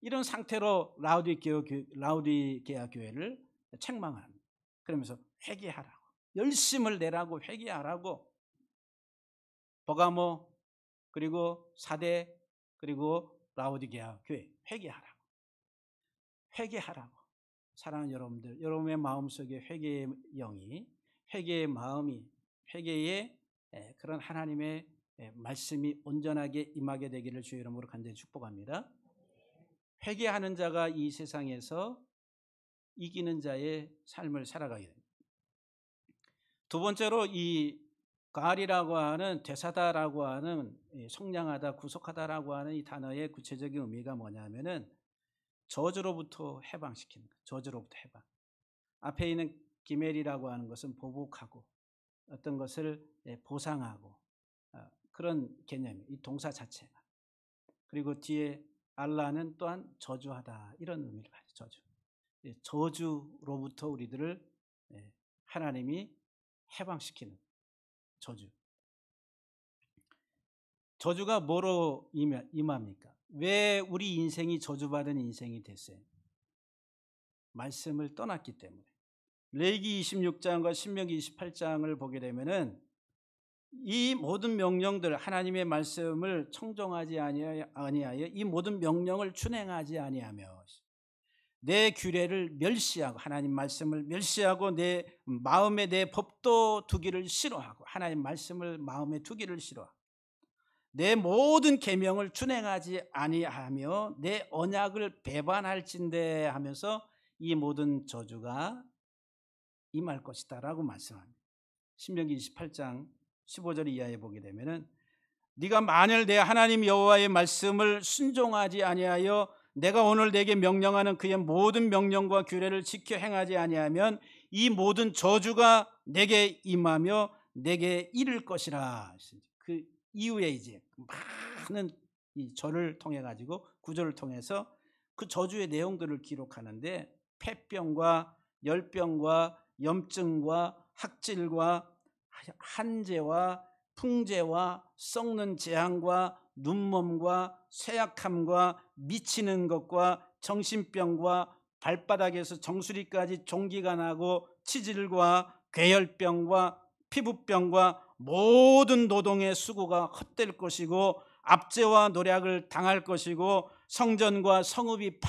이런 상태로 라오디게아 교회를 책망합니다. 그러면서 회개하라고, 열심을 내라고, 회개하라고. 버가모 그리고 사대 그리고 라오디게아 교회 회개하라고. 회개하라고. 사랑하는 여러분들, 여러분의 마음속에 회개의 영이, 회개의 마음이, 회개의 그런 하나님의 말씀이 온전하게 임하게 되기를 주의 이름으로 간절히 축복합니다. 회개하는 자가 이 세상에서 이기는 자의 삶을 살아가게 됩니다. 두 번째로 이 가알이라고 하는, 되사다라고 하는, 속량하다, 구속하다라고 하는 이 단어의 구체적인 의미가 뭐냐면은 저주로부터 해방시키는 거예요. 저주로부터 해방. 앞에 있는 기멜이라고 하는 것은 보복하고 어떤 것을 보상하고 그런 개념이에요. 이 동사 자체가. 그리고 뒤에 알라는 또한 저주하다, 이런 의미를 가지고 저주. 저주로부터 우리들을 하나님이 해방시키는 저주. 저주가 뭐로 임합니까? 왜 우리 인생이 저주받은 인생이 됐어요? 말씀을 떠났기 때문에. 레위기 26장과 신명기 28장을 보게 되면은 이 모든 명령들, 하나님의 말씀을 청종하지 아니하여 이 모든 명령을 준행하지 아니하며 내 규례를 멸시하고, 하나님 말씀을 멸시하고 내 마음에 내 법도 두기를 싫어하고, 하나님 말씀을 마음에 두기를 싫어하고 내 모든 계명을 준행하지 아니하며 내 언약을 배반할진대 하면서 이 모든 저주가 임할 것이다 라고 말씀합니다. 신명기 28장 15절 이하에 보게 되면은 네가 만일 내 하나님 여호와의 말씀을 순종하지 아니하여 내가 오늘 내게 명령하는 그의 모든 명령과 규례를 지켜 행하지 아니하면 이 모든 저주가 내게 임하며 내게 이를 것이라. 그 이후에 이제 많은 이 절을 통해 가지고, 구절을 통해서 그 저주의 내용들을 기록하는데 폐병과 열병과 염증과 학질과 한재와 풍재와 썩는 재앙과 눈멈과 쇠약함과 미치는 것과 정신병과 발바닥에서 정수리까지 종기가 나고 치질과 괴혈병과 피부병과 모든 노동의 수고가 헛될 것이고 압제와 노략을 당할 것이고 성전과 성읍이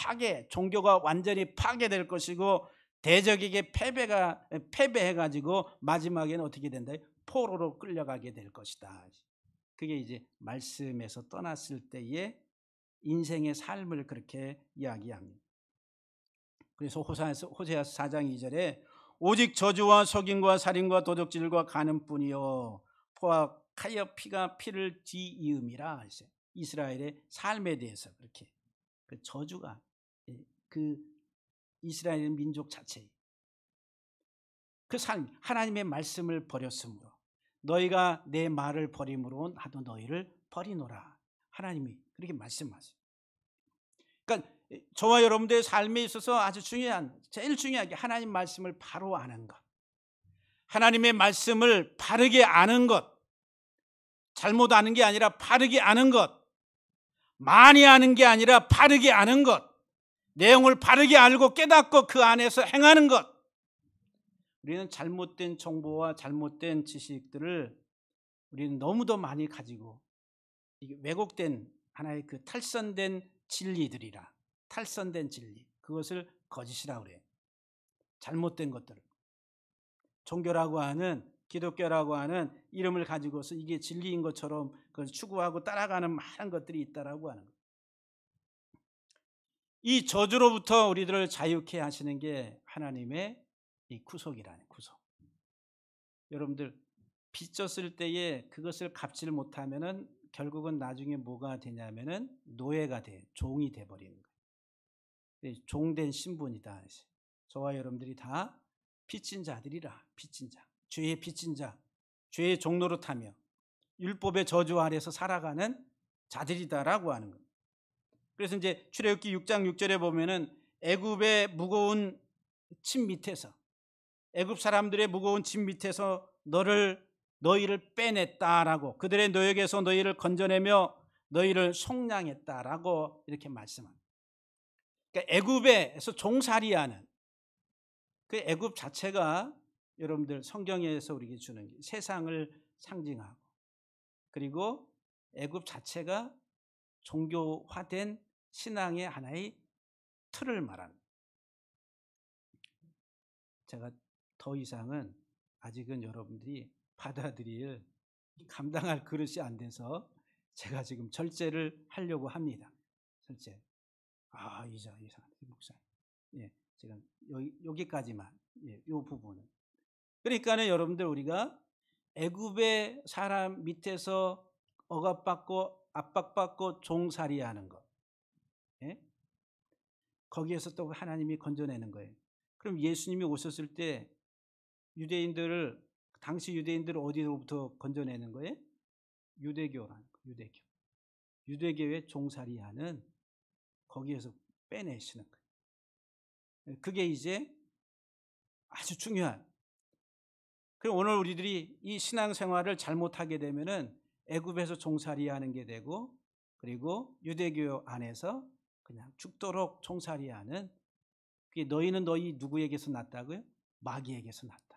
종교가 완전히 파괴될 것이고 대적에게 패배해가지고 마지막에는 어떻게 된다? 포로로 끌려가게 될 것이다. 그게 이제 말씀에서 떠났을 때의 인생의 삶을 그렇게 이야기합니다. 그래서 호세아서 4장 2절에 오직 저주와 속임과 살인과 도적질과 간음뿐이요 포악하여 피가 피를 뒤이음이라 했어요. 이스라엘의 삶에 대해서 그렇게 그 저주가 그 이스라엘 민족 자체 그 삶 하나님의 말씀을 버렸으므로 너희가 내 말을 버림으로 나도 너희를 버리노라. 하나님이 그렇게 말씀하세요. 그러니까 저와 여러분들의 삶에 있어서 아주 제일 중요한 게 하나님 말씀을 바로 아는 것. 하나님의 말씀을 바르게 아는 것. 잘못 아는 게 아니라 바르게 아는 것. 많이 아는 게 아니라 바르게 아는 것. 내용을 바르게 알고 깨닫고 그 안에서 행하는 것. 우리는 잘못된 정보와 잘못된 지식들을 우리는 너무도 많이 가지고 이게 왜곡된 하나의 그 탈선된 진리들이라. 탈선된 진리. 그것을 거짓이라고 그래요. 잘못된 것들을. 종교라고 하는 기독교라고 하는 이름을 가지고서 이게 진리인 것처럼 그걸 추구하고 따라가는 많은 것들이 있다라고 하는 거예요. 이 저주로부터 우리들을 자유케 하시는 게 하나님의 이 구속이라는 구속. 여러분들 빚졌을 때에 그것을 갚지를 못하면은 결국은 나중에 뭐가 되냐면은 노예가 돼, 종이 돼 버리는 거예요. 종된 신분이다. 저와 여러분들이 다 빚진 자들이라. 빚진 자, 죄의 빚진 자, 죄의 종노릇하며 율법의 저주 아래서 살아가는 자들이다라고 하는 거예요. 그래서 이제 출애굽기 6장 6절에 보면은 애굽의 무거운 짐 밑에서 애굽 사람들의 무거운 짐 밑에서 너희를 빼냈다라고 그들의 노역에서 너희를 건져내며 너희를 속량했다라고 이렇게 말씀합니다. 그러니까 애굽에서 종살이하는 그 애굽 자체가 여러분들 성경에서 우리에게 주는 세상을 상징하고 그리고 애굽 자체가 종교화된 신앙의 하나의 틀을 말합니다. 제가 더 이상은 아직은 여러분들이 받아들일 감당할 그릇이 안 돼서 제가 지금 절제를 하려고 합니다. 절제. 이상 목사. 예, 지금 여기까지만. 예, 이 부분은. 그러니까는 여러분들 우리가 애굽의 사람 밑에서 억압받고 압박받고 종살이하는 것. 예? 거기에서 또 하나님이 건져내는 거예요. 그럼 예수님이 오셨을 때 당시 유대인들을 어디로부터 건져내는 거예요? 유대교라는 거예요. 유대교의 종살이하는 거기에서 빼내시는 거예요. 그게 이제 아주 중요한. 그럼 오늘 우리들이 이 신앙생활을 잘못하게 되면은 애굽에서 종살이하는 게 되고 그리고 유대교 안에서 그냥 죽도록 종살이하는 그게 너희는 너희 누구에게서 났다고요? 마귀에게서 났다.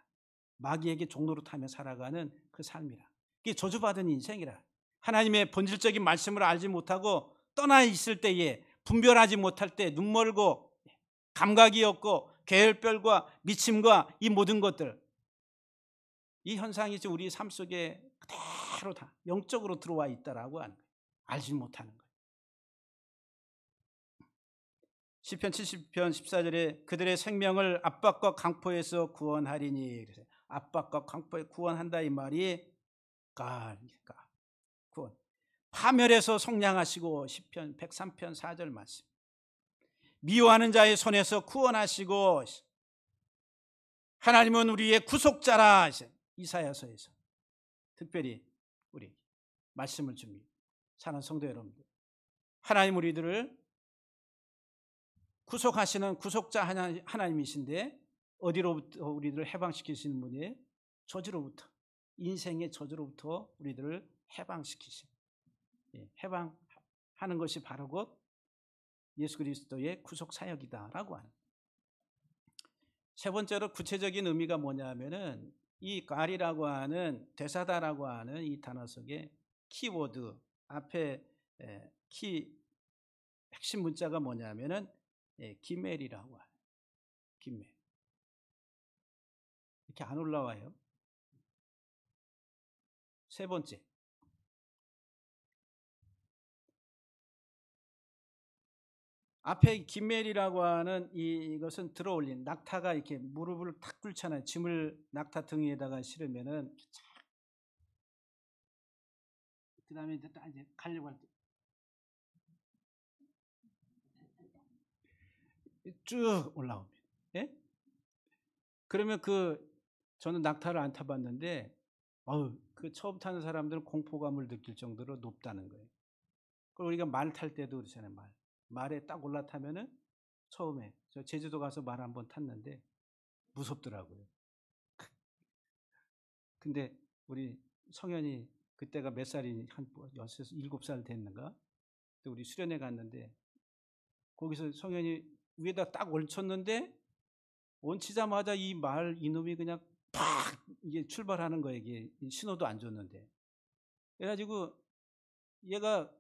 마귀에게 종노릇하며 살아가는 그 삶이라. 그게 저주받은 인생이라. 하나님의 본질적인 말씀을 알지 못하고 떠나 있을 때에 분별하지 못할 때 눈멀고 감각이 없고 계열별과 미침과 이 모든 것들 이 현상이 지금 우리 삶 속에 그대로 다 영적으로 들어와 있다라고 하는 거예요. 알지 못하는 거예요. 시편 70편 14절에 그들의 생명을 압박과 강포에서 구원하리니 압박과 강포에 구원한다 이 말이 구원 파멸에서 속량하시고 시편 103편 4절 말씀 미워하는 자의 손에서 구원하시고 하나님은 우리의 구속자라 이사야서에서 특별히 우리 말씀을 줍니다. 사랑하는 성도 여러분들 하나님 우리들을 구속하시는 구속자 하나님이신데 어디로부터 우리들을 해방시키시는 분이에요? 저주로부터 인생의 저주로부터 우리들을 해방시키시는 해방하는 것이 바로 곧 예수 그리스도의 구속 사역이다라고 하는. 세 번째로 구체적인 의미가 뭐냐면은 이 갈이라고 하는 되사다라고 하는 이 단어 속에 키워드 앞에 핵심 문자가 뭐냐면은 기멜이라고 하는 기멜. 이렇게 안 올라와요. 세 번째. 앞에 기멜이라고 하는 이것은 들어올린 낙타가 이렇게 무릎을 탁 꿇잖아요. 짐을 낙타 등에다가 실으면은 그 다음에 이제 딱 이제 가려고 할 때 쭉 올라옵니다. 예? 그러면 저는 낙타를 안 타봤는데, 그 처음 타는 사람들은 공포감을 느낄 정도로 높다는 거예요. 그리고 우리가 말 탈 때도 그렇잖아요. 말에 딱 올라타면은 처음에 저 제주도 가서 말 한번 탔는데 무섭더라고요. 근데 우리 성현이 그때가 몇 살이니 한 6, 7살 됐는가? 우리 수련회 갔는데 거기서 성현이 위에다 딱 얹혔는데 얹히자마자 이놈이 그냥 팍 이게 출발하는 거예요. 이게 신호도 안 줬는데. 그래가지고 얘가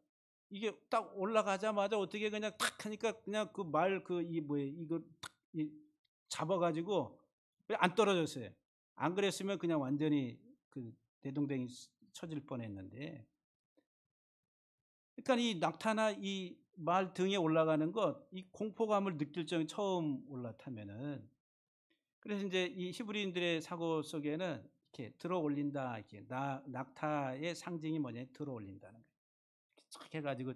이게 딱 올라가자마자 어떻게 그냥 탁 하니까 그냥 이거 탁 잡아가지고 안 떨어졌어요. 안 그랬으면 그냥 완전히 대동댕이 쳐질 뻔했는데. 그러니까 이 낙타나 이 말 등에 올라가는 것, 이 공포감을 느낄 적에 처음 올라타면은. 그래서 이제 이 히브리인들의 사고 속에는 이렇게 들어 올린다, 이렇게 낙타의 상징이 뭐냐, 들어 올린다는 거예요. 이렇게 해가지고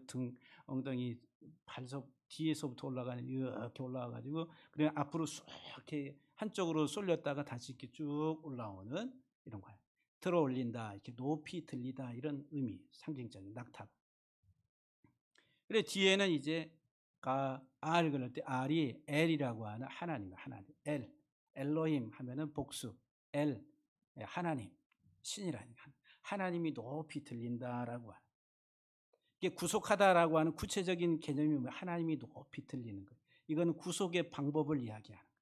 엉덩이, 발석 뒤에서부터 올라가는 이렇게 올라와가지고 그냥 앞으로 쑥 이렇게 한쪽으로 쏠렸다가 다시 이렇게 쭉 올라오는 이런 거예요. 들어 올린다, 이렇게 높이 들리다 이런 의미, 상징적인 낙타. 그래 뒤에는 이제 알 그럴 때 알이 엘이라고 하는 하나님. 엘로힘 하면은 복수, 하나님, 신이라니까. 하나님이 높이 들린다라고 하는. 이게 구속하다라고 하는 구체적인 개념이 뭐예요? 하나님이 높이 들리는 거예요. 이거는 구속의 방법을 이야기하는 거예요.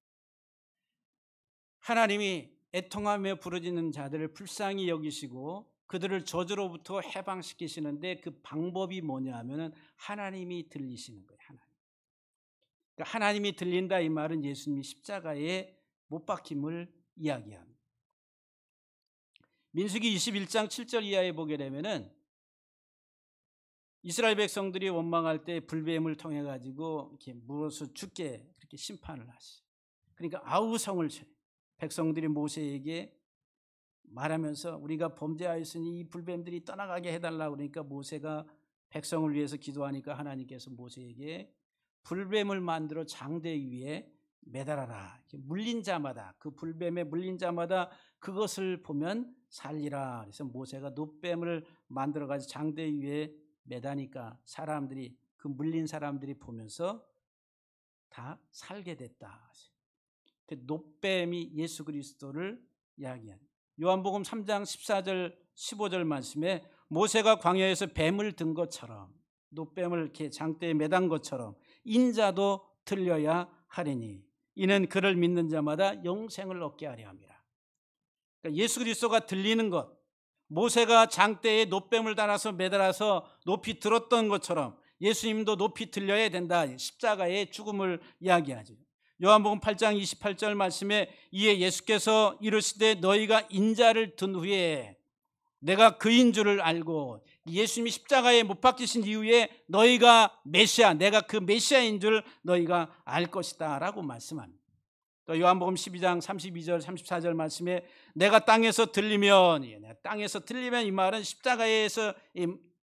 하나님이 애통하며 부르짖는 자들을 불쌍히 여기시고 그들을 저주로부터 해방시키시는데 그 방법이 뭐냐 하면은 하나님이 들리시는 거예요. 그러니까 하나님이 들린다 이 말은 예수님이 십자가에 못 박힘을 이야기합니다. 민수기 21장 7절 이하에 보게 되면은 이스라엘 백성들이 원망할 때 불뱀을 통해 가지고 이렇게 물어서 죽게 그렇게 심판을 하시. 그러니까 아우성을 쳐요. 백성들이 모세에게 말하면서 우리가 범죄하였으니 이 불뱀들이 떠나가게 해달라고 그러니까 모세가 백성을 위해서 기도하니까 하나님께서 모세에게 불뱀을 만들어 장대 위에 매달아라. 물린 자마다 그 불뱀에 물린 자마다 그것을 보면 살리라. 그래서 모세가 놋뱀을 만들어 가지고 장대 위에 매다니까 사람들이 그 물린 사람들이 보면서 다 살게 됐다. 놋뱀이 예수 그리스도를 이야기합니다. 요한복음 3장 14절 15절 말씀에 모세가 광야에서 뱀을 든 것처럼 놋뱀을 이렇게 장대에 매단 것처럼 인자도 들려야 하리니 이는 그를 믿는 자마다 영생을 얻게 하려 함이라. 그러니까 예수 그리스도가 들리는 것, 모세가 장대에 놋뱀을 달아서 매달아서 높이 들었던 것처럼 예수님도 높이 들려야 된다. 십자가의 죽음을 이야기하죠. 요한복음 8장 28절 말씀에 이에 예수께서 이르시되 너희가 인자를 든 후에 내가 그인 줄을 알고 예수님이 십자가에 못 박히신 이후에 너희가 메시아, 내가 그 메시아인 줄 너희가 알 것이다 라고 말씀합니다. 또 요한복음 12장 32절 34절 말씀에 내가 땅에서 들리면 이 말은 십자가에서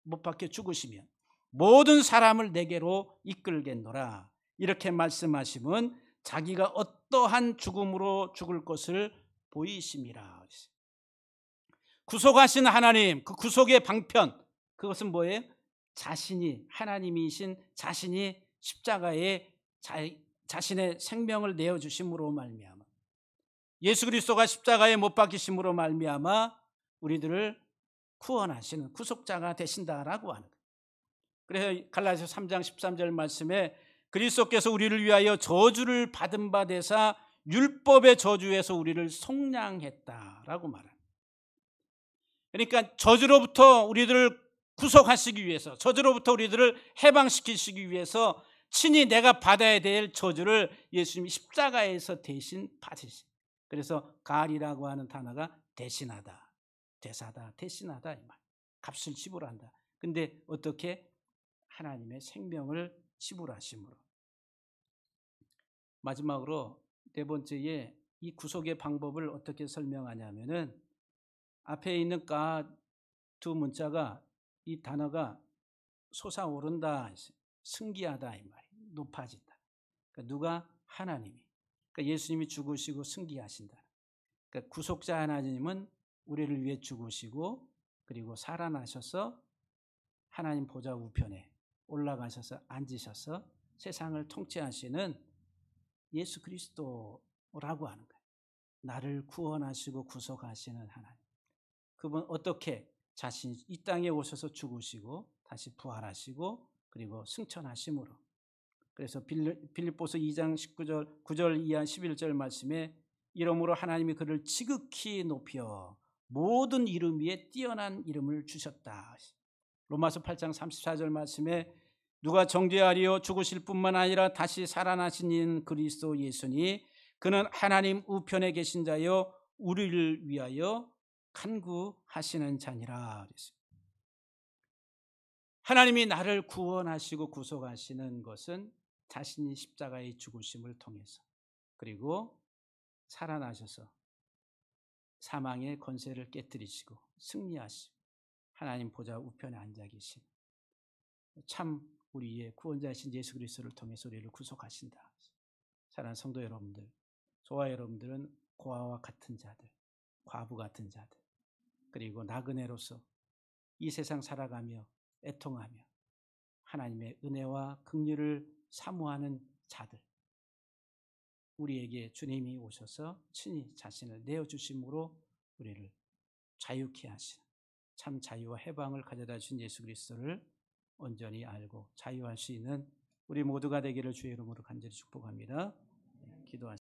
못 박혀 죽으시면 모든 사람을 내게로 이끌겠노라 이렇게 말씀하시면 자기가 어떠한 죽음으로 죽을 것을 보이심이라. 구속하신 하나님, 그 구속의 방편, 그것은 뭐예요? 자신이, 하나님이신 자신이 십자가에 자신의 생명을 내어주심으로 말미암아, 예수 그리스도가 십자가에 못 박히심으로 말미암아 우리들을 구원하시는 구속자가 되신다라고 하는 거예요. 그래서 갈라디아서 3장 13절 말씀에 그리스도께서 우리를 위하여 저주를 받은 바 되사 율법의 저주에서 우리를 속량했다라고 말합니다. 그러니까 저주로부터 우리들을 구속하시기 위해서, 저주로부터 우리들을 해방시키시기 위해서 친히 내가 받아야 될 저주를 예수님이 십자가에서 대신 받으신. 그래서 가리라고 하는 단어가 대신하다, 대사다, 대신하다 이 말. 값을 지불한다. 근데 어떻게? 하나님의 생명을 지불하심으로. 마지막으로 네 번째에 이 구속의 방법을 어떻게 설명하냐면은 앞에 있는 가 두 문자가 이 단어가 솟아오른다, 승기하다 이 말이 높아진다. 그러니까 누가? 하나님이. 그러니까 예수님이 죽으시고 승기하신다. 그러니까 구속자 하나님은 우리를 위해 죽으시고 그리고 살아나셔서 하나님 보좌 우편에 올라가셔서 앉으셔서 세상을 통치하시는 예수 그리스도라고 하는 거예요. 나를 구원하시고 구속하시는 하나님. 그분 어떻게? 자신이 이 땅에 오셔서 죽으시고 다시 부활하시고 그리고 승천하심으로. 그래서 빌립보서 2장 19절 9절 이하 11절 말씀에 이러므로 하나님이 그를 지극히 높여 모든 이름 위에 뛰어난 이름을 주셨다. 로마서 8장 34절 말씀에 누가 정죄하리요? 죽으실 뿐만 아니라 다시 살아나신 이는 그리스도 예수니 그는 하나님 우편에 계신 자여 우리를 위하여 간구하시는 자니라. 하나님이 나를 구원하시고 구속하시는 것은 자신이 십자가의 죽으심을 통해서, 그리고 살아나셔서 사망의 권세를 깨뜨리시고 승리하시고 하나님 보좌 우편에 앉아 계신 참 우리의 구원자이신 예수 그리스도를 통해서 우리를 구속하신다. 사랑하는 성도 여러분들, 저와 여러분들은 고아와 같은 자들, 과부 같은 자들, 그리고 나그네로서 이 세상 살아가며 애통하며 하나님의 은혜와 긍휼을 사모하는 자들, 우리에게 주님이 오셔서 친히 자신을 내어주심으로 우리를 자유케 하시는 참 자유와 해방을 가져다 주신 예수 그리스도를 온전히 알고 자유할 수 있는 우리 모두가 되기를 주의 이름으로 간절히 축복합니다. 기도하십시다.